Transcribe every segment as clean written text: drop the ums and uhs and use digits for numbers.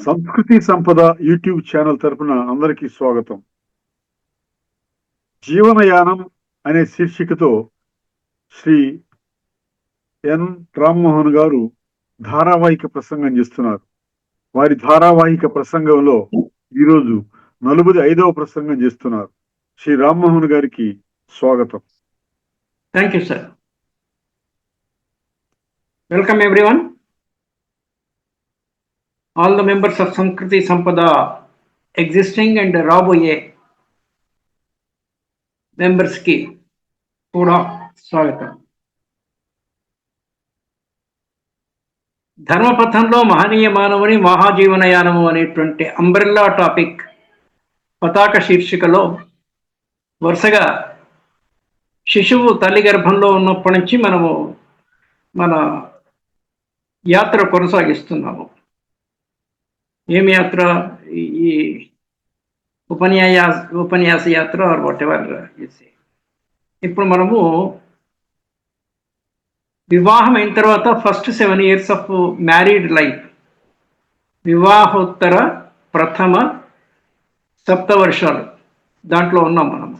సంస్కృతి సంపద YouTube channel తరపున అందరికీ స్వాగతం. జీవనయానం అనే శీర్షికతో శ్రీ ఎన్ రామ్మోహన్ గారు ధారావాహిక ప్రసంగం చేస్తున్నారు. వారి ధారావాహిక ప్రసంగంలో ఈరోజు 45వ ప్రసంగం చేస్తున్నారు. శ్రీ రామ్మోహన్ గారికి స్వాగతం. Thank you sir. Welcome everyone. All the members of Sanskriti Sampada existing and రాబోయే members కి కూడా స్వాగతం. ధర్మపథంలో మహనీయ మానవుని మహాజీవనయానము అనేటువంటి అంబ్రెల్లా టాపిక్ పతాక శీర్షికలో వరుసగా శిశువు తల్లి గర్భంలో ఉన్నప్పటి నుంచి మనము మన యాత్ర కొనసాగిస్తున్నాము. ఏం యాత్ర? ఈ ఉపన్యాస యాత్ర ఆర్ వాట్ ఎవర్. ఇప్పుడు మనము వివాహం అయిన తర్వాత first 7 years of married life, వివాహోత్తర ప్రథమ సప్తవర్షాలు దాంట్లో ఉన్నాం మనము.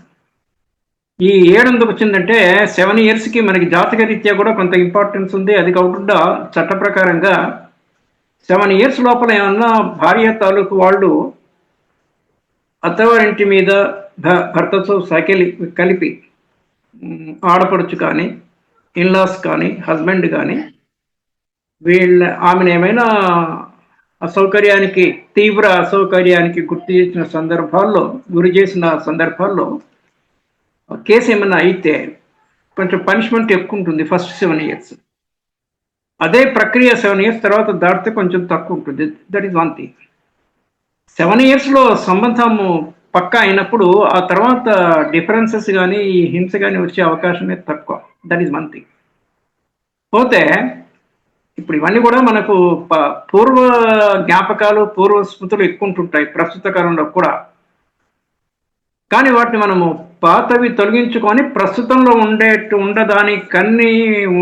ఈ 7 ఎందుకు వచ్చిందంటే 7 yearsకి మనకి జాతక రీత్యా కూడా కొంత ఇంపార్టెన్స్ ఉంది. అది కాకుండా చట్ట ప్రకారంగా 7 years లోపల ఏమన్నా భార్య తాలూకు వాళ్ళు అత్తవారింటి మీద భర్తతో కలిపి ఆడపడుచు కానీ, ఇన్లాస్ కానీ, హస్బెండ్ కానీ ఆమెను ఏమైనా తీవ్ర అసౌకర్యానికి గురి చేసిన సందర్భాల్లో కేసు ఏమైనా అయితే కొంచెం పనిష్మెంట్ ఎక్కువ ఉంటుంది ఫస్ట్ 7 years. అదే ప్రక్రియ 7 years తర్వాత దాటితే కొంచెం తక్కువ ఉంటుంది. That is one thing. 7 yearsలో సంబంధము పక్కా అయినప్పుడు ఆ తర్వాత డిఫరెన్సెస్ కానీ హింస కానీ వచ్చే అవకాశమే తక్కువ. That is one thing. పోతే ఇప్పుడు ఇవన్నీ కూడా మనకు పూర్వ జ్ఞాపకాలు, పూర్వ స్మృతులు ఎక్కువ ఉంటుంటాయి ప్రస్తుత కాలంలో కూడా. కానీ వాటిని మనము పాతవి తొలగించుకొని ప్రస్తుతంలో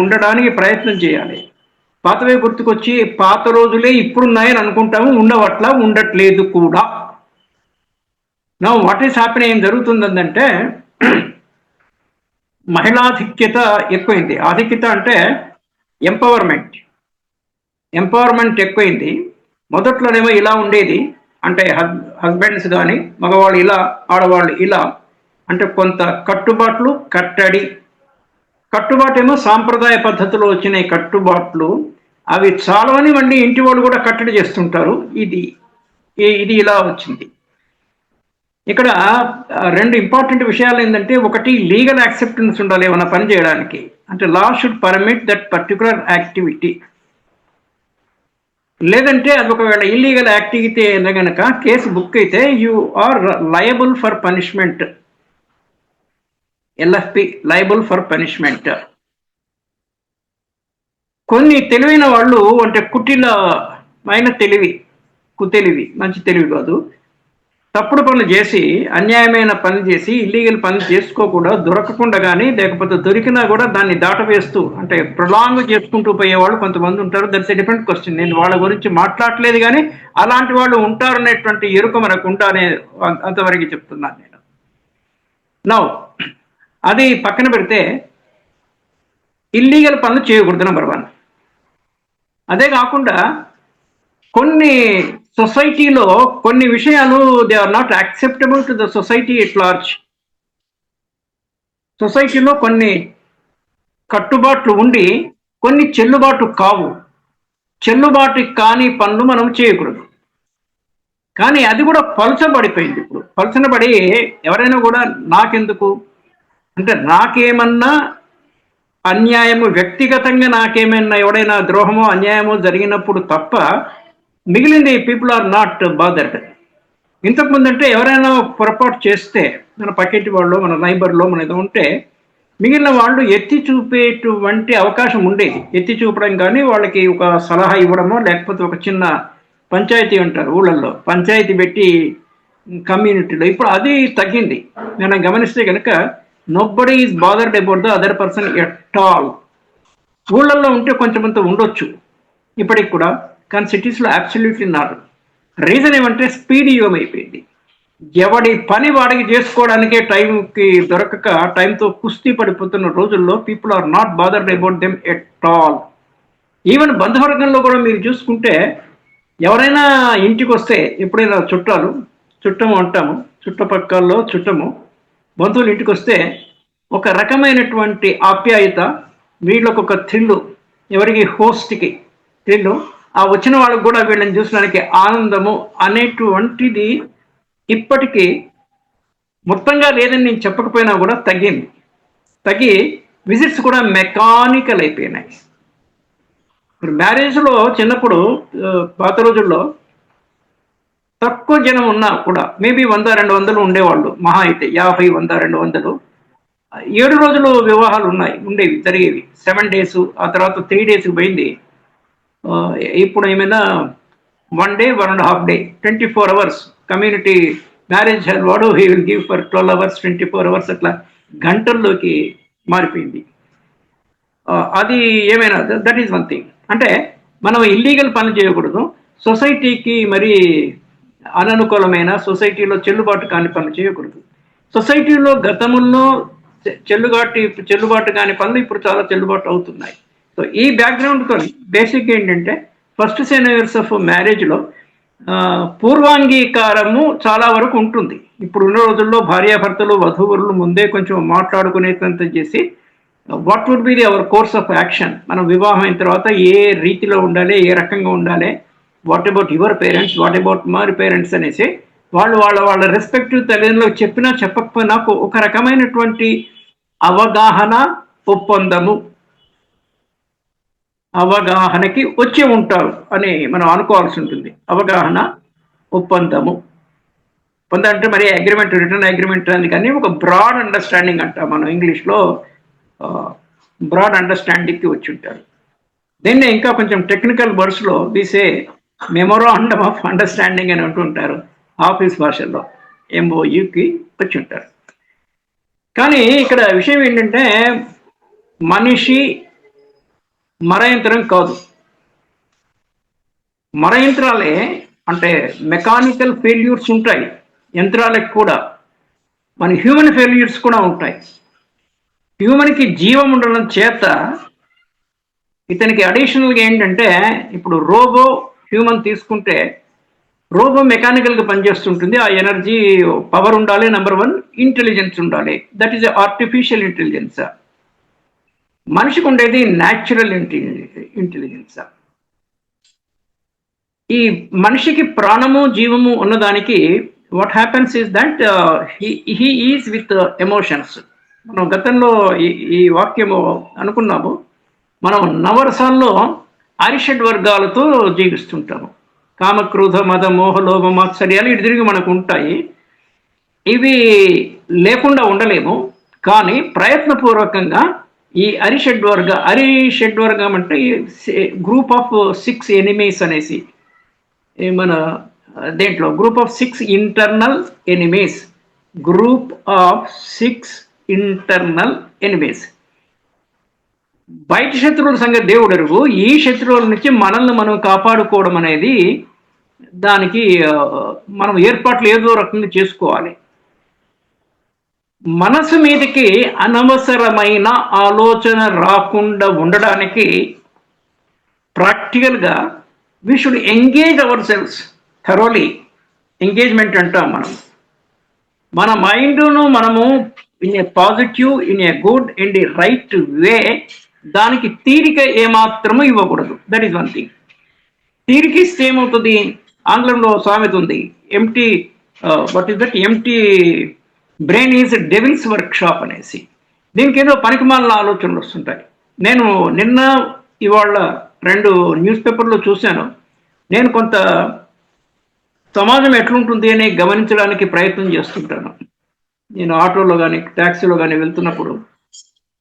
ఉండడానికి ప్రయత్నం చేయాలి. పాతవే గుర్తుకొచ్చి పాత రోజులే ఇప్పుడున్నాయని అనుకుంటాము, ఉండట్లేదు కూడా. నా వాట్ ఈస్ హ్యాపెనింగ్, ఏం జరుగుతుందంటే మహిళాధిక్యత ఎక్కువైంది. ఆధిక్యత అంటే ఎంపవర్మెంట్ ఎక్కువైంది. మొదట్లోనేమో ఇలా ఉండేది, అంటే హస్బెండ్స్ కానీ మగవాళ్ళు ఇలా, ఆడవాళ్ళు ఇలా, అంటే కొంత కట్టుబాటేమో సాంప్రదాయ పద్ధతిలో వచ్చిన కట్టుబాట్లు అవి చాలాని మళ్ళీ ఇంటి వాళ్ళు కూడా కట్టడి చేస్తుంటారు. ఇది ఇలా వచ్చింది. ఇక్కడ 2 ఇంపార్టెంట్ విషయాలు ఏంటంటే, ఒకటి లీగల్ యాక్సెప్టెన్స్ ఉండాలి ఏమైనా పని చేయడానికి. అంటే law should permit that particular activity. లేదంటే అది ఒకవేళ ఇల్లీగల్ యాక్టివిటీ అయినా కనుక కేసు బుక్ అయితే you are liable for punishment. LFP, liable for punishment. కొన్ని తెలివైన వాళ్ళు, అంటే కుటిలమైన కుతెలివి, మంచి తెలివి కాదు, తప్పుడు పనులు చేసి, అన్యాయమైన పనులు చేసి, ఇల్లీగల్ పనులు చేసుకోకుండా, దొరకకుండా కానీ లేకపోతే దొరికినా కూడా దాన్ని దాటవేస్తూ, అంటే ప్రొలాంగ్ చేసుకుంటూ పోయేవాళ్ళు కొంతమంది ఉంటారు. That's a different question. నేను వాళ్ళ గురించి మాట్లాడలేదు, కానీ అలాంటి వాళ్ళు ఉంటారనేటువంటి ఎరుక మనకు ఉంటానే అంతవరకు చెప్తున్నాను నేను. నౌ అది పక్కన పెడితే ఇల్లీగల్ పనులు చేయకూడదు నెంబర్ 1. అదే కాకుండా కొన్ని సొసైటీలో కొన్ని విషయాలు they are not acceptable to the society at large. సొసైటీలో కొన్ని కట్టుబాట్లు ఉండి కొన్ని చెల్లుబాటు కావు. చెల్లుబాటు కాని పనులు మనం చేయకూడదు. కానీ అది కూడా పలచబడిపోయింది. ఇప్పుడు పలచనబడి ఎవరైనా కూడా నాకెందుకు, అంటే నాకేమన్నా అన్యాయము, వ్యక్తిగతంగా నాకేమైనా ఎవడైనా ద్రోహమో అన్యాయమో జరిగినప్పుడు తప్ప మిగిలింది పీపుల్ ఆర్ నాట్ బాదర్డ్. ఇంతకుముందు అంటే ఎవరైనా పొరపాటు చేస్తే మన పక్కింటి వాళ్ళు, మన నైబర్లో మన ఏదో ఉంటే మిగిలిన వాళ్ళు ఎత్తి చూపేటువంటి అవకాశం ఉండేది. ఎత్తి చూపడం కానీ వాళ్ళకి ఒక సలహా ఇవ్వడమో, లేకపోతే ఒక చిన్న పంచాయతీ ఉంటారు ఊళ్ళల్లో, పంచాయతీ పెట్టి కమ్యూనిటీలో. ఇప్పుడు అది తగ్గింది. మనం గమనిస్తే కనుక nobody is bothered about the other person at all. ఊళ్ళల్లో ఉంటే కొంచెమంత ఉండొచ్చు ఇప్పటికి కూడా, కానీ సిటీస్లో అబ్సల్యూట్లీ నాట్. రీజన్ ఏమంటే స్పీడ్ యుగం అయిపోయింది. ఎవడి పని వాడికి చేసుకోవడానికే టైంకి దొరకక టైంతో కుస్తీ పడిపోతున్న రోజుల్లో people are not bothered about them at all. Even బంధువర్గంలో కూడా మీరు చూసుకుంటే ఎవరైనా ఇంటికి వస్తే ఎప్పుడైనా చుట్టము అంటాము, చుట్టుపక్కల్లో చుట్టము బంధువులు ఇంటికి వస్తే ఒక రకమైనటువంటి ఆప్యాయత, వీళ్ళకు ఒక థ్రిల్లు, ఎవరికి హోస్ట్కి థ్రిల్లు, ఆ వచ్చిన వాళ్ళకు కూడా వీళ్ళని చూసడానికి ఆనందము అనేటువంటిది ఇప్పటికీ మొత్తంగా లేదని నేను చెప్పకపోయినా కూడా తగ్గి విజిట్స్ కూడా మెకానికల్ అయిపోయినాయి. ఇప్పుడు మ్యారేజ్లో చిన్నప్పుడు పాత రోజుల్లో తక్కువ జనం ఉన్నా కూడా మేబీ 100-200 ఉండేవాళ్ళు, మహా అయితే 50-100-200. 7 రోజులు వివాహాలు ఉండేవి, జరిగేవి. 7 days, ఆ తర్వాత 3 days పోయింది. ఇప్పుడు ఏమైనా 1 day 1.5 day 24 hours community marriage వాడు he will give for 12 hours 24 hours అట్లా గంటల్లోకి మారిపోయింది. అది ఏమైనా దట్ ఈస్ వన్ థింగ్. అంటే మనం ఇల్లీగల్ పని చేయకూడదు, సొసైటీకి మరి అననుకూలమైన, సొసైటీలో చెల్లుబాటు కాని పనులు చేయకూడదు. సొసైటీలో గతంలో చెల్లుబాటు కాని పనులు ఇప్పుడు చాలా చెల్లుబాటు అవుతున్నాయి. సో ఈ బ్యాక్గ్రౌండ్తో బేసిక్ ఏంటంటే ఫస్ట్ 10 years ఆఫ్ మ్యారేజ్లో పూర్వాంగీకారము చాలా వరకు ఉంటుంది. ఇప్పుడు ఉన్న రోజుల్లో భార్యాభర్తలు వధూవరులు ముందే కొంచెం మాట్లాడుకునేంత చేసి what would be our course of action, మనం వివాహం అయిన తర్వాత ఏ రీతిలో ఉండాలి, ఏ రకంగా ఉండాలి, what about your parents, what about my parents అనేసి వాళ్ళు వాళ్ళ రెస్పెక్టివ్ తల్లిదండ్రులకు చెప్పినా చెప్పకపోయినా ఒక రకమైనటువంటి అవగాహన అవగాహనకి వచ్చి ఉంటారు అని మనం అనుకోవాల్సి ఉంటుంది. అవగాహన ఒప్పందము అంటే మరి అగ్రిమెంట్, రిటర్న్ అగ్రిమెంట్ అని కానీ ఒక బ్రాడ్ అండర్స్టాండింగ్ అంటాం మనం ఇంగ్లీష్లో. బ్రాడ్ అండర్స్టాండింగ్కి వచ్చి ఉంటారు. దీన్నే ఇంకా కొంచెం టెక్నికల్ వర్డ్స్లో దిసే మెమోరాండమ్ ఆఫ్ అండర్స్టాండింగ్ అని అంటుంటారు ఆఫీస్ భాషల్లో, MOUకి వచ్చి ఉంటారు. కానీ ఇక్కడ విషయం ఏంటంటే మనిషి మరయంత్రం కాదు. మరయంత్రాలే అంటే మెకానికల్ ఫెయిల్యూర్స్ ఉంటాయి యంత్రాలకు కూడా, మన హ్యూమన్ ఫెయిల్యూర్స్ కూడా ఉంటాయి. హ్యూమన్కి జీవం ఉండడం చేత ఇతనికి అడిషనల్గా ఏంటంటే, ఇప్పుడు రోబో హ్యూమన్ తీసుకుంటే రోబో మెకానికల్గా పనిచేస్తుంటుంది. ఆ ఎనర్జీ పవర్ ఉండాలి, నెంబర్ 1 ఇంటెలిజెన్స్ ఉండాలి, దట్ ఈస్ ఆర్టిఫిషియల్ ఇంటెలిజెన్స్. మనిషికి ఉండేది న్యాచురల్ ఇంటెలిజెన్స్. ఈ మనిషికి ప్రాణము జీవము ఉన్నదానికి what happens is that he is with emotions. మనం గతంలో ఈ వాక్యము అనుకున్నాము. మనం నవరసాల్లో అరిషడ్ వర్గాలతో జీవిస్తుంటాము. కామ, క్రోధ, మద, మోహ, లోభ, మాత్సర్యాలు ఇటు తిరిగి మనకు ఉంటాయి. ఇవి లేకుండా ఉండలేము. కానీ ప్రయత్నపూర్వకంగా ఈ అరిషడ్ వర్గం అంటే గ్రూప్ ఆఫ్ 6 ఎనిమీస్ అనేసి మన దేంట్లో group of 6 internal enemies, group of 6 internal enemies. బయట శత్రువుల సంగతి దేవుడు ఎరుగు. ఈ శత్రువుల నుంచి మనల్ని మనం కాపాడుకోవడం అనేది దానికి మనం ఏర్పాట్లు ఏదో రకంగా చేసుకోవాలి. మనసు మీదకి అనవసరమైన ఆలోచన రాకుండా ఉండడానికి ప్రాక్టికల్గా we should engage ourselves thoroughly. Engagement అంటాం మనం. మన మైండ్ను మనము in a positive, in a good, in the right way దానికి తీరిక ఏమాత్రము ఇవ్వకూడదు. That is one thing. తీరిక ఇస్తే ఏమవుతుంది? ఆంగ్లంలో సామెత ఉంది, empty brain is devil's workshop అనేసి. దీనికి ఏదో పనికిమాలిన ఆలోచనలు వస్తుంటాయి. నేను నిన్న ఇవాళ 2 న్యూస్ పేపర్లో చూశాను. నేను కొంత సమాజం ఎట్లుంటుంది అని గమనించడానికి ప్రయత్నం చేస్తుంటాను. నేను ఆటోలో కానీ ట్యాక్సీలో కానీ వెళ్తున్నప్పుడు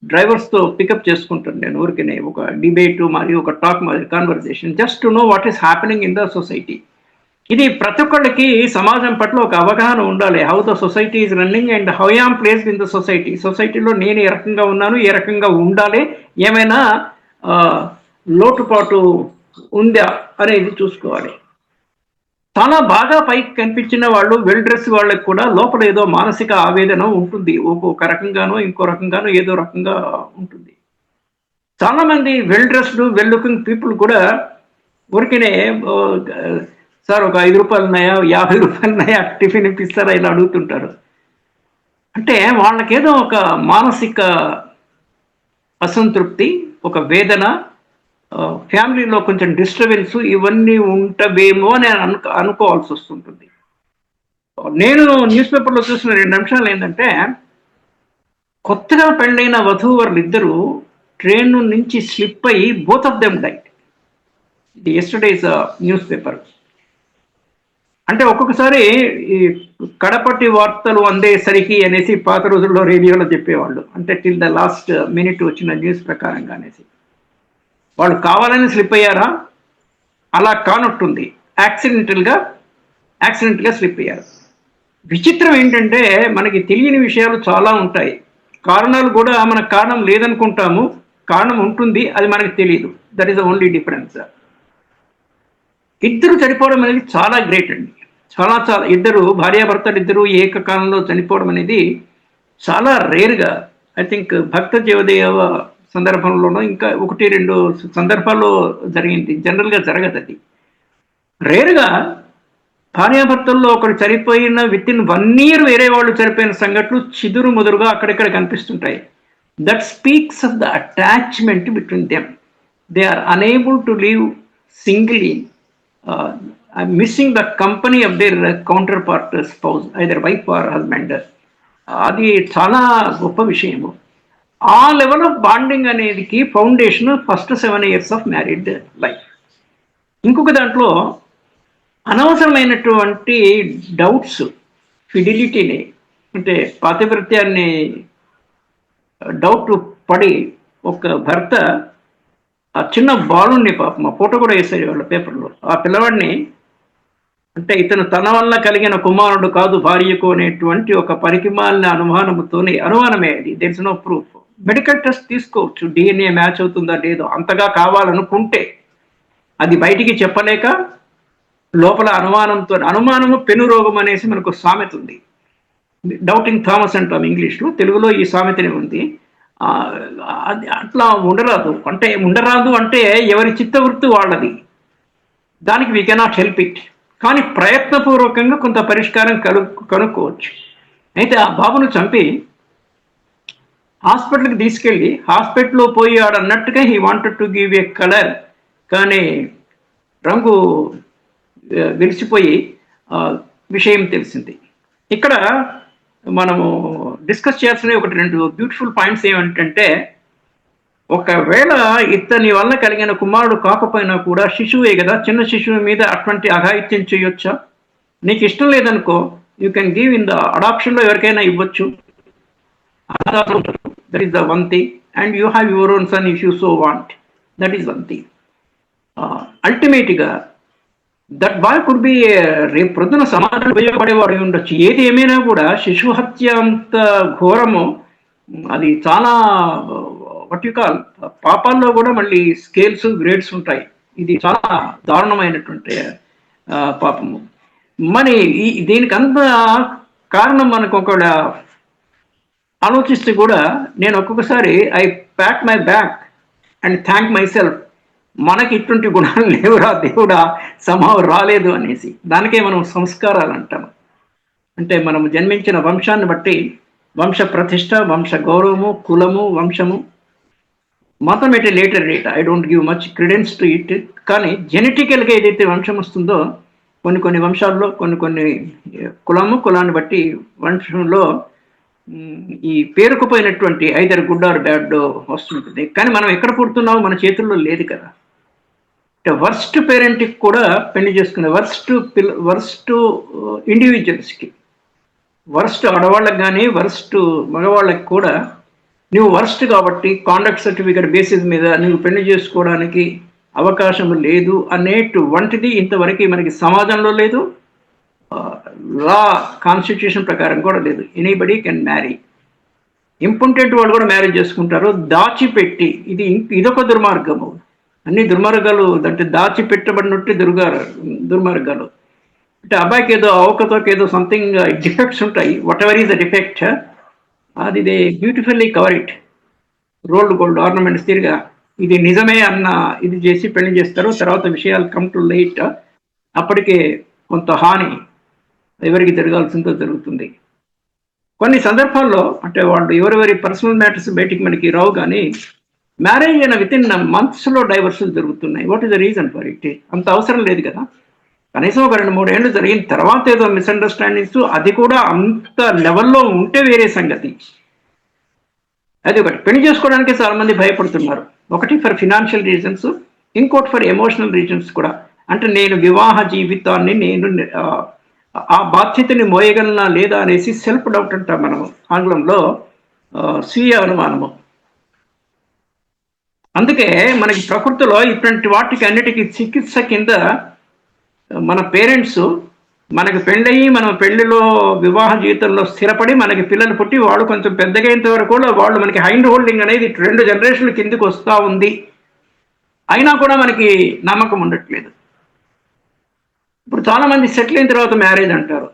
డ్రైవర్స్తో పికప్ చేసుకుంటాను. నేను ఊరికనే ఒక డిబేట్ మరియు ఒక టాక్ మరి conversation, just to know what is happening in the society. ఇది ప్రతి ఒక్కళ్ళకి సమాజం పట్ల ఒక అవగాహన ఉండాలి. How the society is running and how am placed in the society. సొసైటీలో నేను ఏ రకంగా ఉన్నాను, ఏ రకంగా ఉండాలి, ఏమైనా లోటుపాటు ఉందా అనేది చూసుకోవాలి. చాలా బాగా పైకి కనిపించిన వాళ్ళు వెల్ డ్రెస్ వాళ్ళకి కూడా లోపల ఏదో మానసిక ఆవేదన ఉంటుంది. ఒక్కొక్క రకంగానో ఇంకో రకంగానో ఏదో రకంగా ఉంటుంది. చాలా మంది well dressed well looking people కూడా ఊరికనే సార్ ఒక 5 రూపాయలు ఉన్నాయా, 50 రూపాయలు ఉన్నాయా, టిఫిన్ ఇప్పిస్తారా ఇలా అడుగుతుంటారు. అంటే వాళ్ళకేదో ఒక మానసిక అసంతృప్తి, ఒక వేదన, ఫ్యామిలీలో కొంచెం డిస్టర్బెన్స్ ఇవన్నీ ఉంటవేమో అని అనుకోవాల్సి వస్తుంటుంది. నేను న్యూస్ పేపర్లో చూసిన 2 అంశాలు ఏంటంటే, కొత్తగా పెళ్ళైన వధూవరులు ఇద్దరు ట్రైన్ నుంచి స్లిప్ అయ్యి బోత్ ఆఫ్ దెమ్ డైడ్. ఇది ఎస్టర్డేస్ న్యూస్ పేపర్. అంటే ఒక్కొక్కసారి ఈ కడపటి వార్తలు అందేసరికి అనేసి పాత రోజుల్లో రేడియోలో చెప్పేవాళ్ళు. అంటే టిల్ ద లాస్ట్ మినిట్ వచ్చిన న్యూస్ ప్రకారంగా అనేసి. వాళ్ళు కావాలని స్లిప్ అయ్యారా? అలా కానట్టుంది. యాక్సిడెంటల్గా స్లిప్ అయ్యారు. విచిత్రం ఏంటంటే మనకి తెలియని విషయాలు చాలా ఉంటాయి. కారణాలు కూడా మనకు కారణం లేదనుకుంటాము, కారణం ఉంటుంది, అది మనకు తెలియదు. That is the only difference. ఇద్దరు చనిపోవడం అనేది చాలా గ్రేట్ అండి. చాలా చాలా ఇద్దరు భార్యాభర్తలు ఇద్దరు ఏకకాలంలో చనిపోవడం అనేది చాలా రేర్గా. ఐ థింక్ భక్త జీవదేవ సందర్భంలోనూ ఇంకా 1-2 సందర్భాల్లో జరిగింది. జనరల్గా జరగదు అది. రేరుగా భార్యాభర్తల్లో ఒకరు చనిపోయిన వితిన్ 1 year వేరే వాళ్ళు చనిపోయిన సంఘటనలు చిదురు ముదురుగా అక్కడిక్కడ కనిపిస్తుంటాయి. That speaks of the attachment between them. They are unable to live singly, missing the company of their counterpart spouse, either wife or husband. అది చాలా గొప్ప విషయము. ఆ లెవెల్ ఆఫ్ బాండింగ్ అనేదికి foundation first 7 years of married life. ఇంకొక దాంట్లో అనవసరమైనటువంటి doubts, ఫిడిలిటీని అంటే పాతివ్రత్యాన్ని డౌట్ పడి ఒక భర్త ఆ చిన్న బాలుని, పాపం ఆ ఫోటో కూడా వేసారు వాళ్ళ పేపర్లో, ఆ పిల్లవాడిని అంటే ఇతను తన వల్ల కలిగిన కుమారుడు కాదు భార్యకు అనేటువంటి ఒక పరికిమాలిన అనుమానమే అది. There is no proof. Medical test తీసుకోవచ్చు, డిఎన్ఏ మ్యాచ్ అవుతుందా లేదో. అంతగా కావాలనుకుంటే అది బయటికి చెప్పలేక లోపల అనుమానము పెను రోగం అనేసి మనకు సామెత ఉంది. డౌటింగ్ థామస్ అంటాం ఇంగ్లీష్లో, తెలుగులో ఈ సామెతనే ఉంది. అది అట్లా ఉండరాదు. అంటే ఎవరి చిత్తవృత్తి వాళ్ళది, దానికి వీ కెనాట్ హెల్ప్ ఇట్. కానీ ప్రయత్నపూర్వకంగా కొంత పరిష్కారం కనుక్కోవచ్చు. అయితే ఆ బాబును చంపి హాస్పిటల్కి తీసుకెళ్ళి హాస్పిటల్లో పోయి ఆడన్నట్టుగా he wanted to give a colour, కానీ రంగు వెలిసిపోయి విషయం తెలిసింది. ఇక్కడ మనము డిస్కస్ చేయాల్సిన 1-2 బ్యూటిఫుల్ పాయింట్స్ ఏమిటంటే, ఒకవేళ ఇతని వల్ల కలిగిన కుమారుడు కాకపోయినా కూడా శిశువే కదా, చిన్న శిశువు మీద అటువంటి అఘాయిత్యం చేయొచ్చా? నీకు ఇష్టం లేదనుకో, you can give in the అడాప్షన్లో ఎవరికైనా ఇవ్వచ్చు. That is the one thing. And you have your own son if you so want. That is one thing. అల్టిమేట్గా దట్ బాయ్ కుడ్ బి రేపు ప్రొద్దున సమాజం ఉపయోగపడేవాడు ఉండొచ్చు. ఏది ఏమైనా కూడా శిశు హత్య అంత ఘోరము, అది చాలా వాట్ యు కాల్ పాపాల్లో కూడా మళ్ళీ స్కేల్స్ గ్రేడ్స్ ఉంటాయి. ఇది చాలా దారుణమైనటువంటి పాపము. మరి దీనికి అంత కారణం మనకు ఒక ఆలోచిస్తే కూడా నేను ఒక్కొక్కసారి I pack my back and thank my self, మనకి ఇటువంటి గుణాలు లేవురా దేవుడా, సమయం రాలేదు అనేసి. దానికే మనం సంస్కారాలు అంటాం. అంటే మనం జన్మించిన వంశాన్ని బట్టి వంశ ప్రతిష్ట, వంశ గౌరవము, కులము, వంశము, మతం at a later date. I don't give much క్రెడెన్స్ to it. కానీ జెనెటికల్గా ఏదైతే వంశం వస్తుందో, కొన్ని వంశాల్లో కొన్ని కులాన్ని బట్టి వంశంలో ఈ పేరుకుపోయినటువంటి ఐదర్ గుడ్ ఆర్ బ్యాడ్ వస్తుంటుంది. కానీ మనం ఎక్కడ పుడుతున్నామో మన చేతుల్లో లేదు కదా. అంటే వర్స్ట్ పేరెంట్కి కూడా పెళ్లి చేసుకునే వర్స్ట్ ఇండివిజువల్స్కి, వర్స్ట్ ఆడవాళ్ళకి కానీ వర్స్ట్ మగవాళ్ళకి కూడా నువ్వు వర్స్ట్ కాబట్టి కాండక్ట్ సర్టిఫికేట్ బేసిస్ మీద నువ్వు పెళ్లి చేసుకోవడానికి అవకాశం లేదు అనేటువంటిది ఇంతవరకు మనకి సమాజంలో లేదు. లా కాన్స్టిట్యూషన్ ప్రకారం కూడా లేదు. Anybody can marry. ఇంపార్టెంట్ వాళ్ళు కూడా మ్యారేజ్ చేసుకుంటారు దాచిపెట్టి. ఇదొక దుర్మార్గము. అన్ని దుర్మార్గాలు అంటే దాచిపెట్టబడినట్టు దుర్మార్గాలు. అంటే అబ్బాయికి ఏదో అవకతోకి ఏదో సంథింగ్ డిఫెక్ట్స్ ఉంటాయి, whatever is the defect, అది they beautifully cover it, rolled gold ornaments తిరిగా ఇది నిజమే అన్న ఇది చేసి పెళ్లి చేస్తారు. తర్వాత విషయాలు కమ్ టు లైట్, అప్పటికే కొంత హాని ఎవరికి జరగాల్సిందో జరుగుతుంది. కొన్ని సందర్భాల్లో అంటే వాళ్ళు ఎవరెవరి పర్సనల్ మ్యాటర్స్ బయటికి మనకి రావు, కానీ మ్యారేజ్ అయిన విత్ ఇన్ మంత్స్లో డైవర్సులు జరుగుతున్నాయి. What is the reason for it? అంత అవసరం లేదు కదా, కనీసం ఒక 2-3 ఏళ్ళు జరిగిన తర్వాత ఏదో మిస్అండర్స్టాండింగ్స్, అది కూడా అంత లెవెల్లో ఉంటే వేరే సంగతి. అది ఒకటి. పెళ్లి చేసుకోవడానికి చాలా మంది భయపడుతున్నారు. ఒకటి ఫర్ ఫినాన్షియల్ రీజన్స్, ఇంకోటి ఫర్ ఎమోషనల్ రీజన్స్ కూడా. అంటే నేను వివాహ జీవితాన్ని నేను ఆ బాధ్యతని మోయగలనా లేదా అనేసి సెల్ఫ్ డౌట్ అంటాం మనం ఆంగ్లంలో, స్వీయ అనుమానము. అందుకే మనకి ప్రకృతిలో ఇటువంటి వాటికి అన్నిటికీ చికిత్స కింద మన పేరెంట్స్ మనకి పెళ్ళయి మనం పెళ్లిలో వివాహ జీవితంలో స్థిరపడి మనకి పిల్లలు పుట్టి వాళ్ళు కొంచెం పెద్దగైనంత వరకు కూడా వాళ్ళు మనకి హ్యాండ్ హోల్డింగ్ అనేది 2 జనరేషన్ల కిందకి వస్తూ ఉంది. అయినా కూడా మనకి నమ్మకం ఉండట్లేదు. ఇప్పుడు చాలామంది సెటిల్ అయిన తర్వాత మ్యారేజ్ అంటారు.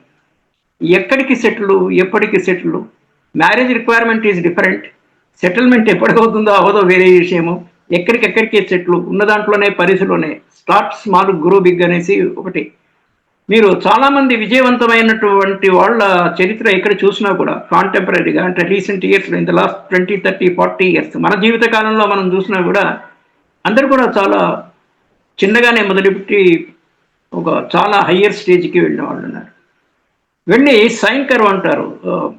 ఎక్కడికి సెటిల్, ఎప్పటికి settle? Marriage requirement is different, settlement ఎప్పటికవుతుందో అవదో వేరే విషయము. ఎక్కడికెక్కడికి సెటిల్ ఉన్న దాంట్లోనే పరిధిలోనే స్టార్ట్ స్మాల్ గ్రో బిగ్ అనేసి ఒకటి. మీరు చాలామంది విజయవంతమైనటువంటి వాళ్ళ చరిత్ర ఎక్కడ చూసినా కూడా కాంటెంపరీగా, అంటే రీసెంట్ ఇయర్స్లో, ఇన్ ద లాస్ట్ 20, 30, 40 ఇయర్స్ మన జీవిత కాలంలో మనం చూసినా కూడా అందరు కూడా చాలా చిన్నగానే మొదలుపెట్టి ఒక చాలా హయ్యర్ స్టేజ్కి వెళ్ళిన వాళ్ళు ఉన్నారు. వెళ్ళి సైన్ కర్వ్ అంటారు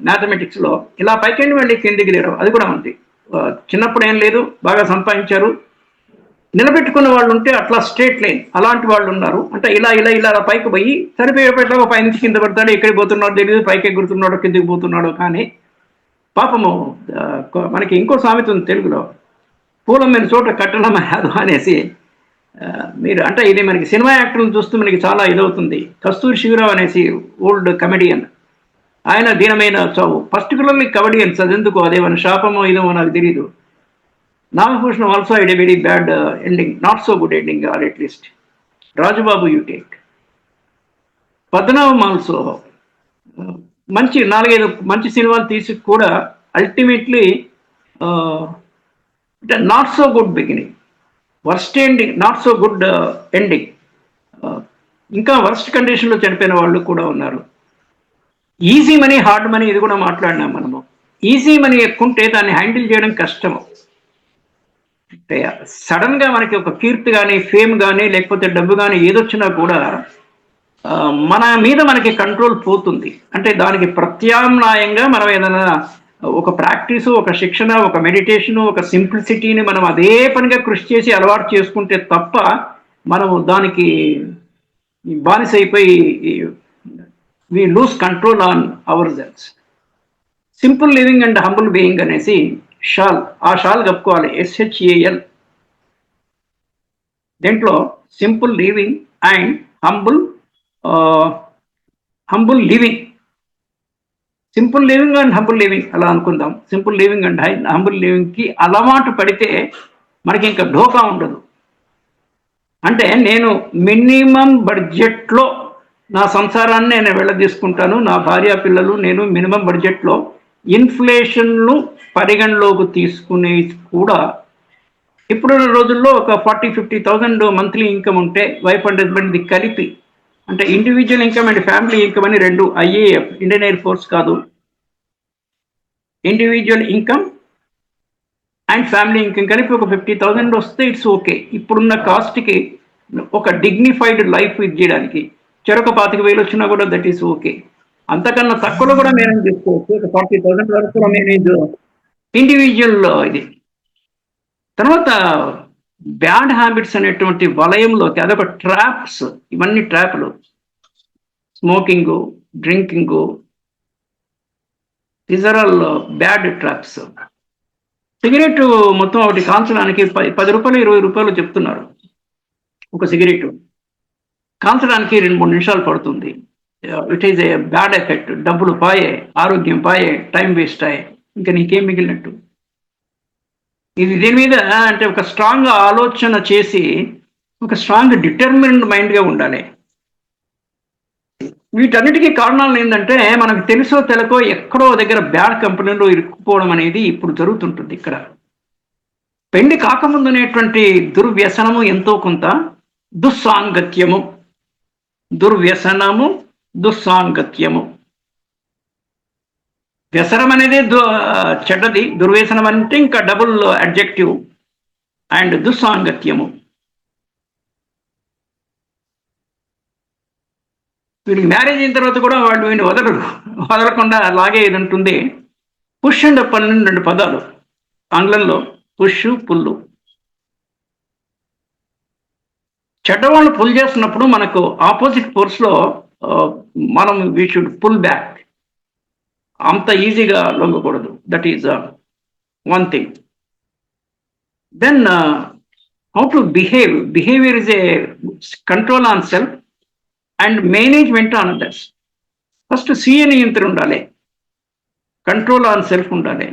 మ్యాథమెటిక్స్లో, ఇలా పైకి వెళ్ళి కిందికి లేరు, అది కూడా ఉంది. చిన్నప్పుడు ఏం లేదు, బాగా సంపాదించారు, నిలబెట్టుకున్న వాళ్ళు ఉంటే అట్లా స్ట్రేట్ లైన్, అలాంటి వాళ్ళు ఉన్నారు. అంటే ఇలా ఇలా ఇలా పైకి పోయి సరిపోయేపట్లో పై నుంచి కింద పడతాడు, ఎక్కడికి పోతున్నాడో తెలియదు, పైకి ఎగురుతున్నాడో కిందికి పోతున్నాడో. కానీ పాపము మనకి ఇంకో సామెత ఉంది తెలుగులో, పూలం మీద చోట కట్టడం రాదు అనేసి. మీరు అంటే ఇది మనకి సినిమా యాక్టర్లను చూస్తూ మనకి చాలా ఇదవుతుంది. కస్తూరి శివరావు అనేసి ఓల్డ్ కమెడియన్, ఆయన దీనమైన చావు, పర్టికులర్లీ కమెడియన్స్, అదెందుకు అదేమన్నా శాపమో ఇదేమో నాకు తెలియదు. Nagabhushanam also had a very bad ending, not so good ending, or at least. Rajubabu you take. Padmanabham also మంచి 4-5 మంచి సినిమాలు తీసి కూడా అల్టిమేట్లీ అంటే not so good beginning, worst ending, not so good ending. ఇంకా వర్స్ట్ కండిషన్లో చనిపోయిన వాళ్ళు కూడా ఉన్నారు. ఈజీ మనీ, హార్డ్ మనీ, ఇది కూడా మాట్లాడినాం మనము. ఈజీ మనీ ఎక్కువ ఉంటే దాన్ని హ్యాండిల్ చేయడం కష్టము. అంటే సడన్గా మనకి ఒక కీర్తి కానీ, ఫేమ్ కానీ, లేకపోతే డబ్బు కానీ ఏదొచ్చినా కూడా మన మీద మనకి కంట్రోల్ పోతుంది. అంటే దానికి ప్రత్యామ్నాయంగా మనం ఏదైనా ఒక ప్రాక్టీసు, ఒక శిక్షణ, ఒక మెడిటేషను, ఒక సింప్లిసిటీని మనం అదే పనిగా కృషి చేసి అలవాటు చేసుకుంటే తప్ప మనము దానికి బానిస అయిపోయి we lose control on ourselves. Simple living and humble being అనేసి షాల్, ఆ షాల్ కప్పుకోవాలి, SHAL. దీంట్లో simple living and humble living, simple living and humble living అలా అనుకుందాం. సింపుల్ లివింగ్ అండ్ హంబుల్ లివింగ్కి అలవాటు పడితే మనకి ఇంకా ఢోకా ఉండదు. అంటే నేను మినిమం బడ్జెట్లో నా సంసారాన్ని నేను వెళ్ళదీసుకుంటాను, నా భార్య పిల్లలు నేను మినిమం బడ్జెట్లో, ఇన్ఫ్లేషన్ను పరిగణలోకి తీసుకునే కూడా ఇప్పుడున్న రోజుల్లో ఒక 40-50,000 మంత్లీ ఇన్కమ్ ఉంటే వైఫ్ అండ్ హస్బెండ్ది కలిపి, అంటే individual income and family income అని 2, IAF ఇండియన్ ఎయిర్ ఫోర్స్ కాదు, individual income and family income కలిపి ఒక 50,000 వస్తే ఇట్స్ ఓకే. ఇప్పుడున్న కాస్ట్కి ఒక డిగ్నిఫైడ్ లైఫ్ ఇది చేయడానికి చెరొక 25,000 వచ్చినా కూడా దట్ ఈస్ ఓకే. అంతకన్నా తక్కువలో కూడా మేనేజ్ చేసుకోవచ్చు, ఒక 40,000 వరకు కూడా మేనేజ్ ఇండివిజువల్ ఇది. తర్వాత బ్యాడ్ హ్యాబిట్స్ అనేటువంటి వలయంలోకి, అదొక ట్రాప్స్, ఇవన్నీ ట్రాప్లు. Smoking, drinking, these are all bad traps. Cigarette మొత్తం ఒకటి కాల్చడానికి 10 రూపాయలు 20 రూపాయలు చెప్తున్నారు ఒక సిగరెట్. కాల్చడానికి 2-3 నిమిషాలు పడుతుంది. It is a bad effect. డబ్బులు పాయే, ఆరోగ్యం పాయే, టైం వేస్ట్ అయ్యే, ఇంకా నీకేం మిగిలినట్టు. ఇది దీని మీద అంటే ఒక స్ట్రాంగ్ ఆలోచన చేసి ఒక స్ట్రాంగ్ డిటర్మిన్డ్ మైండ్గా ఉండాలి. వీటన్నిటికీ కారణాలు ఏంటంటే మనకు తెలుసో తెలకో ఎక్కడో దగ్గర బ్యాడ్ కంపెనీలో ఇరుక్కుపోవడం అనేది ఇప్పుడు జరుగుతుంటుంది. ఇక్కడ పెళ్లి కాకముందునేటువంటి దుర్వ్యసనము ఎంతో కొంత, దుస్సాంగత్యము, దుర్వ్యసనము, దుస్సాంగత్యము. వ్యసనం అనేది చెడ్డది, దుర్వ్యసనం అంటే ఇంకా డబుల్ అడ్జెక్టివ్. అండ్ దుస్సాంగత్యము, వీడికి మ్యారేజ్ అయిన తర్వాత కూడా వాళ్ళు వీడిని వదలకుండా అలాగే ఇది ఉంటుంది. పుష్ అండ్ అప్ అని 2 పదాలు ఆంగ్లంలో, పుష్ పుల్లు. చెడ్డవాళ్ళు పుల్ చేస్తున్నప్పుడు మనకు ఆపోజిట్ ఫోర్స్లో మనం వీ షుడ్ పుల్ బ్యాక్. అంత ఈజీగా లొంగకూడదు. That is one thing. Then how to behave. Behaviour is a control on self and management on others. First స్వీయ నియంత్రణ ఉండాలి, కంట్రోల్ ఆన్ సెల్ఫ్ ఉండాలి.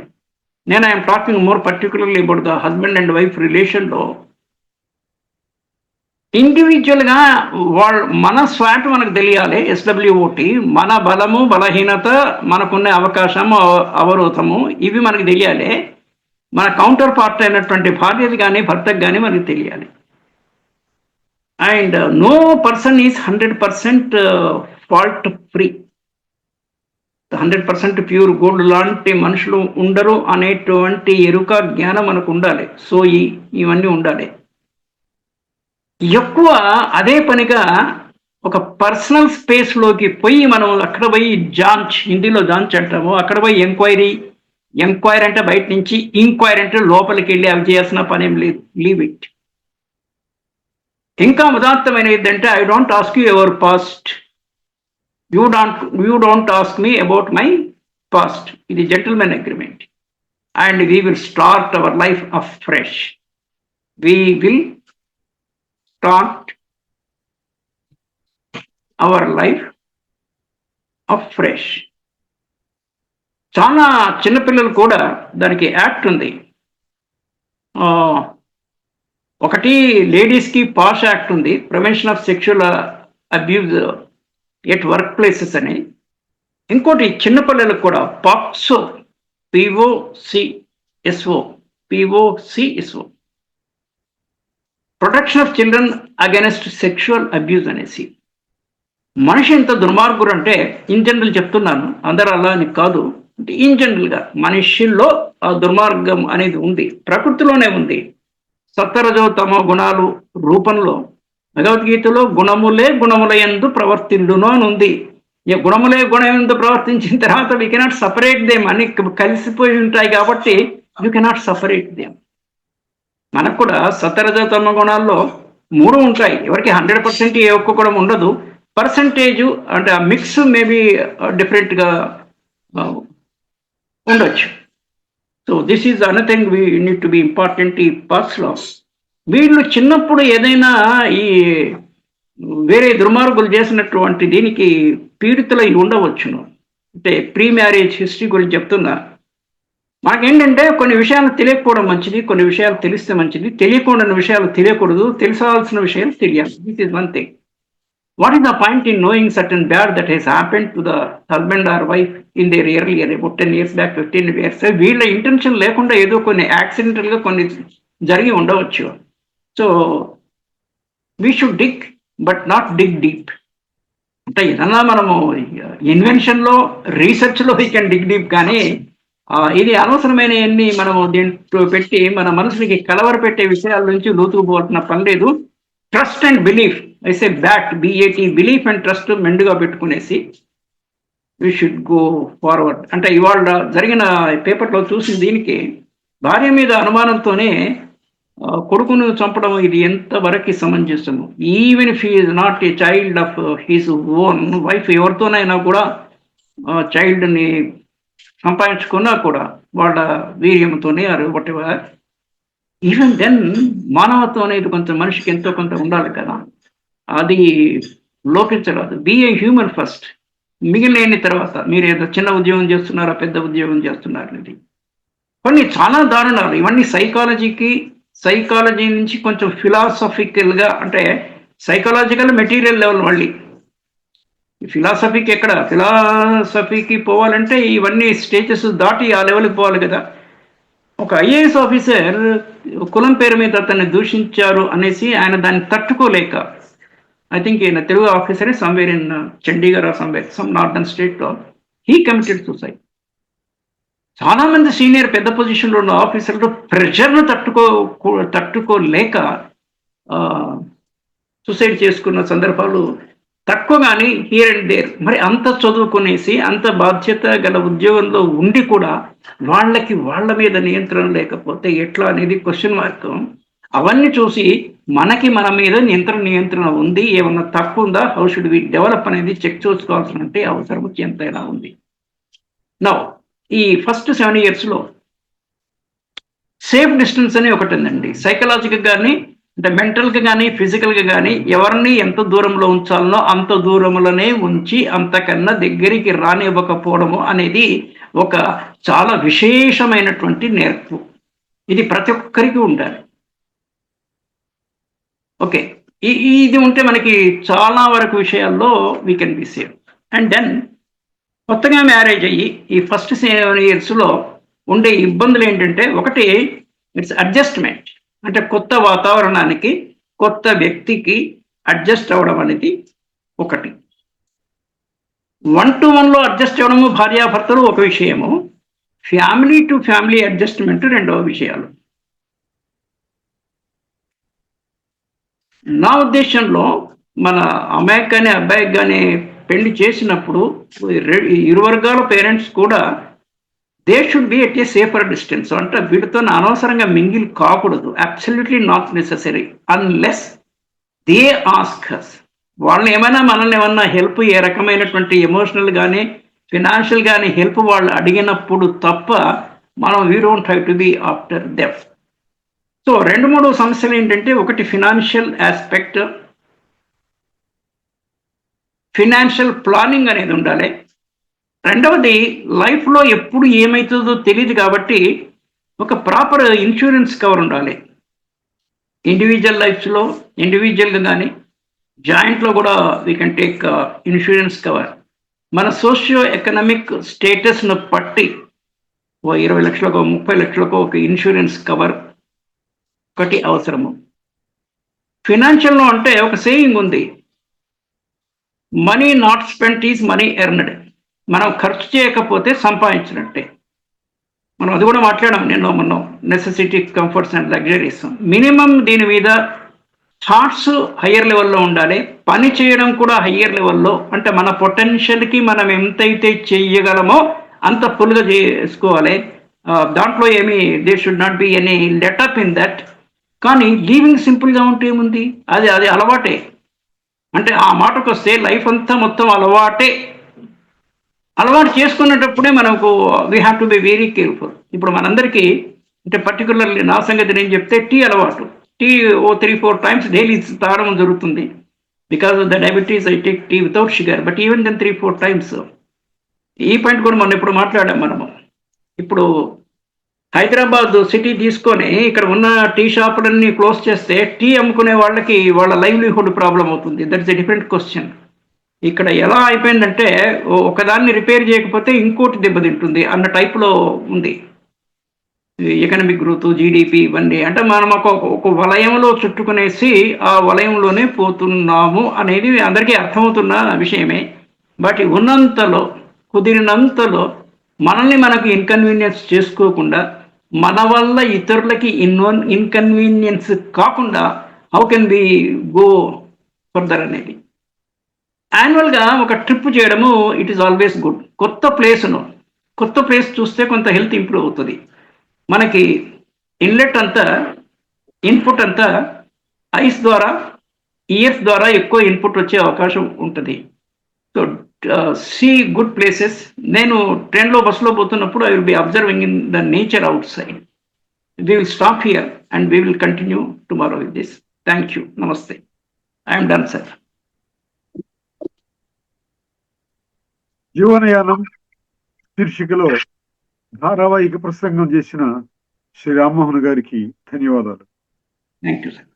నేను I'm talking more particularly about the husband and wife రిలేషన్లో ఇండివిజువల్గా మన swat మనకు తెలియాలి. SWOT, మన బలము బలహీనత, మనకున్న అవకాశము అవరోధము, ఇవి మనకు తెలియాలి. మన కౌంటర్ పార్ట్ అయినటువంటి భార్యది కానీ భర్తకు కానీ మనకు తెలియాలి. And no person is 100% fault free. 100% pure gold లాంటి మనుషులు ఉండరు అనేటువంటి ఎరుక జ్ఞానం మనకు ఉండాలి. సో ఇవన్నీ ఉండాలి. ఎక్కువ అదే పనిగా ఒక పర్సనల్ స్పేస్లోకి పోయి మనం అక్కడ పోయి హిందీలో జాంచ్ అంటాము, అక్కడ పోయి ఎంక్వైరీ అంటే బయట నుంచి, ఇంక్వైరీ అంటే లోపలికి వెళ్ళి అవి చేయాల్సిన పని ఏం లేదు. Leave it. ఇంకా ఉదాత్తమైన ఏంటంటే I don't ask you your past, you don't ask me about my past. ఇది gentlemen agreement. And we will start our life of fresh. We will start our life of fresh. చాలా చిన్నపిల్లలు కూడా దానికి act ఉంది. ఒకటి లేడీస్కి పాష్ act ఉంది, prevention of sexual abuse at work places అని. ఇంకోటి చిన్నపిల్లలకు కూడా POCSO, POCSO, protection of children against sexual abuse అనేసి. మనిషి ఎంత దుర్మార్గుడు అంటే, ఇన్ జనరల్ చెప్తున్నాను, అందరూ అలా అని కాదు, అంటే ఇన్ జనరల్గా మనిషిలో ఆ దుర్మార్గం అనేది ఉంది, ప్రకృతిలోనే ఉంది. సత్వరజో తమో గుణాలు రూపంలో భగవద్గీతలో గుణముల యందు ప్రవర్తిల్లును అని ఉంది. ఈ గుణం యందు ప్రవర్తించిన తర్వాత వీ కెనాట్ సపరేట్ దేమ్. అన్ని కలిసిపోయి ఉంటాయి కాబట్టి యూ కెనాట్ సపరేట్ దేమ్. మనకు కూడా సత్వరజో తమో గుణాల్లో 3 ఉంటాయి. ఎవరికి 100% ఏ ఒక్క కూడా ఉండదు. పర్సంటేజ్ అంటే ఆ మిక్స్ మేబీ డిఫరెంట్గా ఉండొచ్చు. So this is anything we need to be important ఈ పార్ట్స్లో. వీళ్ళు చిన్నప్పుడు ఏదైనా ఈ వేరే దుర్మార్గులు చేసినటువంటి దీనికి పీడితులై ఉండవచ్చును. అంటే ప్రీ మ్యారేజ్ హిస్టరీ గురించి చెప్తున్నా. మాకేంటంటే కొన్ని విషయాలు తెలియకపోవడం మంచిది, కొన్ని విషయాలు తెలిస్తే మంచిది. తెలియకుండా విషయాలు తెలియకూడదు, తెలిసాల్సిన విషయాలు తెలియాలి. This is one thing. What is the point in knowing certain bad that has happened to the husband or wife in their earlier, about 10 years back, 15 years? వీళ్ళ ఇంటెన్షన్ లేకుండా ఏదో కొన్ని యాక్సిడెంటల్గా కొన్ని జరిగి ఉండవచ్చు. So we should dig but not dig deep. అంటే ఏదన్నా మనము ఇన్వెన్షన్లో, రీసెర్చ్లో వీ కెన్ డిగ్ డీప్, కానీ ఇది అనవసరమైన ఎన్ని మనము దీంట్లో పెట్టి మన మనసుకి కలవర పెట్టే విషయాల నుంచి లోతుకుపోవాల్సిన పని లేదు. Trust and belief, I say bat, BAT, belief and trust మెండుగా పెట్టుకునేసి వీ షుడ్ గో ఫార్వర్డ్. అంటే ఇవాళ జరిగిన పేపర్లో చూసిన దీనికి భార్య మీద అనుమానంతోనే కొడుకును చంపడం ఇది ఎంతవరకు సమంజసము. Even if he is not a child of his own wife, ఎవరితోనైనా కూడా చైల్డ్ని సంపాదించుకున్నా కూడా వాళ్ళ వీర్యంతోనే వాటెవర్. ఈవెన్ దెన్ మానవత్వం అనేది కొంత మనిషికి ఎంతో కొంత ఉండాలి కదా, అది లోపించరాదు. బీ ఏ హ్యూమన్ ఫస్ట్, మిగిలిన తర్వాత మీరు ఏదో చిన్న ఉద్యోగం చేస్తున్నారా పెద్ద ఉద్యోగం చేస్తున్నారు అనేది కొన్ని చాలా దారుణాలు. ఇవన్నీ సైకాలజీ నుంచి కొంచెం ఫిలాసఫికల్గా, అంటే సైకలాజికల్ మెటీరియల్ లెవెల్. మళ్ళీ ఫిలాసఫీకి ఎక్కడ, ఫిలాసఫీకి పోవాలంటే ఇవన్నీ స్టేజెస్ దాటి ఆ లెవెల్కి పోవాలి కదా. ఒక ఐఏఎస్ ఆఫీసర్ కులం పేరు మీద అతన్ని దూషించారు అనేసి ఆయన దాన్ని తట్టుకోలేక, ఐ థింక్ ఈయన తెలుగు ఆఫీసరే, somewhere in Chandigarh or somewhere some northern స్టేట్లో హీ కమిటెడ్ సూసైడ్. చాలా మంది సీనియర్ పెద్ద పొజిషన్లో ఉన్న ఆఫీసర్లు ప్రెషర్ను తట్టుకోలేక సూసైడ్ చేసుకున్న సందర్భాలు తక్కువ, కానీ హియర్ అండ్ దేర్. మరి అంత చదువుకునేసి అంత బాధ్యత గల ఉద్యోగంలో ఉండి కూడా వాళ్ళకి వాళ్ళ మీద నియంత్రణ లేకపోతే ఎట్లా అనేది క్వశ్చన్ మార్క్. అవన్నీ చూసి మనకి మన మీద నియంత్రణ ఉంది, ఏమన్నా తక్కువ ఉందా, హౌ షుడ్ వి డెవలప్ అనేది చెక్ చేసుకోవాల్సిన అవసరం ఎంతైనా ఉంది. నా ఈ ఫస్ట్ 7 yearsలో సేఫ్ డిస్టెన్స్ అని ఒకటి ఉందండి. సైకలాజికల్ కానీ, అంటే మెంటల్గా కానీ, ఫిజికల్గా కానీ ఎవరిని ఎంత దూరంలో ఉంచాలనో అంత దూరంలోనే ఉంచి అంతకన్నా దగ్గరికి రానివ్వకపోవడము అనేది ఒక చాలా విశేషమైనటువంటి నేర్పు. ఇది ప్రతి ఒక్కరికి ఉండాలి. ఓకే, ఇది ఉంటే మనకి చాలా వరకు విషయాల్లో we can be safe. And then కొత్తగా మ్యారేజ్ అయ్యి ఈ ఫస్ట్ 7 yearsలో ఉండే ఇబ్బందులు ఏంటంటే, ఒకటి ఇట్స్ అడ్జస్ట్మెంట్. అంటే కొత్త వాతావరణానికి, కొత్త వ్యక్తికి అడ్జస్ట్ అవ్వడం అనేది ఒకటి. 1-to-1లో అడ్జస్ట్ అవ్వడము భార్యాభర్తలు ఒక విషయము, ఫ్యామిలీ టు ఫ్యామిలీ అడ్జస్ట్మెంట్ రెండవ విషయాలు. నా ఉద్దేశంలో మన అమ్మాయికి కానీ అబ్బాయికి కానీ పెళ్లి చేసినప్పుడు ఇరు వర్గాల పేరెంట్స్ కూడా they should be at a safer distance. అంటే వీటితో అనవసరంగా మింగిల్ కాకూడదు. Absolutely not necessary unless they ask us. వాళ్ళని మనల్ని ఏమన్నా హెల్ప్, ఏ రకమైనటువంటి ఎమోషనల్ కానీ ఫినాన్షియల్ కానీ హెల్ప్ వాళ్ళు అడిగినప్పుడు తప్ప మనం we don't have to be after them. So 2-3 సమస్యలు ఏంటంటే, ఒకటి ఫినాన్షియల్ ఆస్పెక్ట్, ఫినాన్షియల్ ప్లానింగ్ అనేది ఉండాలి. రెండవది లైఫ్లో ఎప్పుడు ఏమవుతుందో తెలియదు కాబట్టి ఒక ప్రాపర్ ఇన్సూరెన్స్ కవర్ ఉండాలి. ఇండివిజువల్ లైఫ్స్లో ఇండివిజువల్గా కానీ జాయింట్లో కూడా we can take insurance cover. మన సోషియో ఎకనామిక్ స్టేటస్ను బట్టి 20 లక్షలకో 30 లక్షలకో ఒక ఇన్సూరెన్స్ కవర్ ఒకటి అవసరము. ఫినాన్షియల్లో అంటే ఒక సేయింగ్ ఉంది, money not spent is money earned. మనం ఖర్చు చేయకపోతే సంపాదించినట్టే. మనం అది కూడా మాట్లాడాం మొన్న, necessity, comforts and luxuries. Minimum దీని మీద థాట్స్ హయ్యర్ లెవెల్లో ఉండాలి, పని చేయడం కూడా హయ్యర్ లెవెల్లో. అంటే మన పొటెన్షియల్కి మనం ఎంతైతే చేయగలమో అంత ఫుల్గా చేసుకోవాలి. దాంట్లో ఏమి they should not be any letup in that. కానీ లీవింగ్ సింపుల్గా ఉంటే ఏముంది, అది అలవాటే. అంటే ఆ మాటకు వస్తే లైఫ్ అంతా మొత్తం అలవాటు చేసుకునేటప్పుడే మనకు we have to be very careful. ఇప్పుడు మనందరికీ అంటే పర్టికులర్లీ నా సంగతి నేను చెప్తే, టీ అలవాటు. టీ 3-4 times డైలీ తాగడం జరుగుతుంది. Because of the diabetes I take tea without sugar, but even then 3-4 times. ఈ పాయింట్ కూడా మనం ఇప్పుడు మాట్లాడాం. మనము ఇప్పుడు హైదరాబాద్ సిటీ తీసుకొని ఇక్కడ ఉన్న టీ షాపులన్నీ క్లోజ్ చేస్తే టీ అమ్ముకునే వాళ్ళకి వాళ్ళ లైవ్లీహుడ్ ప్రాబ్లం అవుతుంది. That is a different question. ఇక్కడ ఎలా అయిపోయిందంటే, ఒకదాన్ని రిపేర్ చేయకపోతే ఇంకోటి దెబ్బతింటుంది అన్న టైప్లో ఉంది ఎకనామిక్ గ్రోత్, జీడిపి ఇవన్నీ. అంటే మనం ఒక వలయంలో చుట్టుకునేసి ఆ వలయంలోనే పోతున్నాము అనేది అందరికీ అర్థమవుతున్న విషయమే. బట్ ఉన్నంతలో, కుదిరినంతలో మనల్ని మనకు ఇన్కన్వీనియన్స్ చేసుకోకుండా, మన వల్ల ఇతరులకి ఇన్కన్వీనియన్స్ కాకుండా how can be go further అనేది. యాన్యువల్గా ఒక ట్రిప్ చేయడము ఇట్ ఈస్ ఆల్వేస్ గుడ్. కొత్త ప్లేస్ చూస్తే కొంత హెల్త్ ఇంప్రూవ్ అవుతుంది. మనకి ఇన్లెట్ అంతా, ఇన్పుట్ అంతా ఐస్ ద్వారా, ఇయర్స్ ద్వారా ఎక్కువ ఇన్పుట్ వచ్చే అవకాశం ఉంటుంది. So see good places. నేను ట్రైన్లో, బస్సులో పోతున్నప్పుడు I will be observing in the nature outside. We will stop here and we will continue tomorrow with this. Thank you. నమస్తే. I'm done sir. జీవనయానం శీర్షికలో ధారావాహిక ప్రసంగం చేసిన శ్రీ రామ్మోహన్ గారికి ధన్యవాదాలు. Thank you sir.